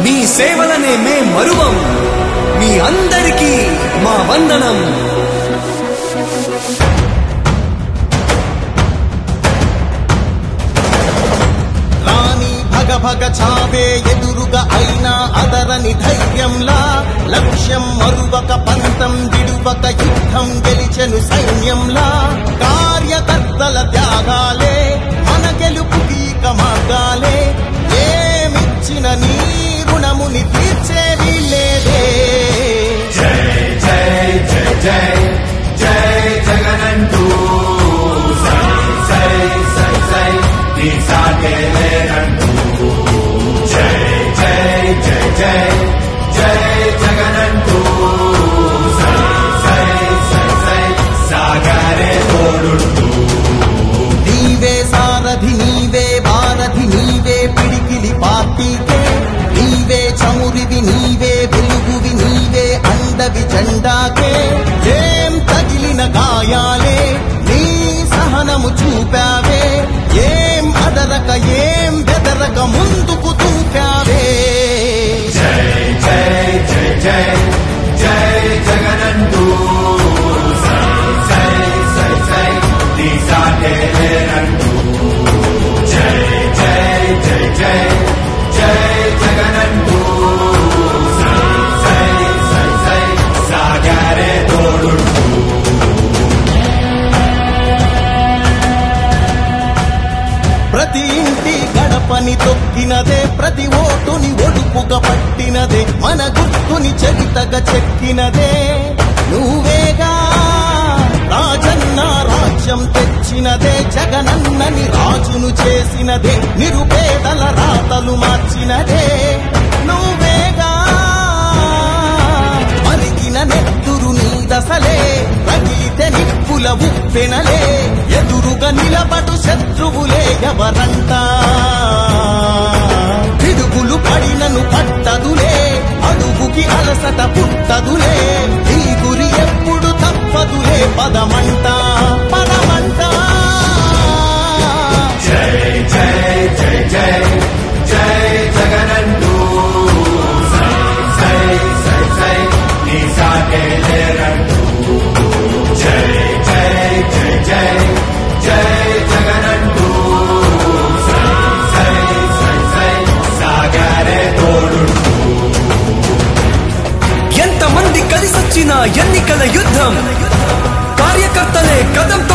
మీ సేవలనే మే మరువం. మీ అందరికీ మా వందనం. భగ చావే ఎదురుగా అయినా అదరని ధైర్యంలా లక్ష్యం మరువక పంతం విడువక యుద్ధం గెలిచెను సైన్యంలా కార్యకర్తల త్యాగాలే మన గెలుపుకి మార్గాలే ఏమిచ్చిన నీ రుణముని తీర్చేది లేదే. జై జై జై జై జై జగనంటూ సై సై సై సై నీ సాగే లేనంటూ జై జై జై జై జై జగనంటూ సై సై సై సై సాగరే తోడుంటూ నీవే సారథి నీవే వారధి నీవే పిడికిలి పార్టీకే నీవే చమురివి నీవే వెలుగువి నీవే అండవి జెండాకే ఏం తగిలిన గాయాలే నీ సహనము చూపావే ఏం అదరక ఏం బెదరక ముందుకు దూకావే. జై జై జై జై జై జగనంటూ సై సై సై సై నీ సాగే లేనంటూ జై జై జై జై జై జగనంటూ సై సై సై సై సాగరే తోడుంటూ ప్రతి ఇంటి గడపని తొక్కినదే ప్రతి ఓటుని ఒడుపుగా పట్టినదే మన గుర్తుని చరితగా చెక్కినదే నువ్వేగా. రాజన్న రాజ్యం తెచ్చినదే జగనన్నని రాజును చేసినదే నిరుపేదల రాతలు మార్చినదే నువ్వేగా. మరిగిన నెత్తురు నీ దశలే రగిలితే నిప్పుల ఉప్పెనలే ఎదురుగా నిలబడు శత్రువులే ఎవరంట పిడుగులు పడినను పట్టదులే అడుగుకి అలసట పుట్టదులే ఈ గురి ఎప్పుడు తప్పదులే పదమంట పదమంట. జై జై జై జై జై జగనంటూ సై సై సై సై నీ సాగే లేరంటూ జై జై జై జై జై జగనంటూ సై సై సై సై సాగరే తోడుంటూ ఎంతమంది కలిసొచ్చిన ఎన్నికల యుద్ధం కార్యకర్తలే కదంతో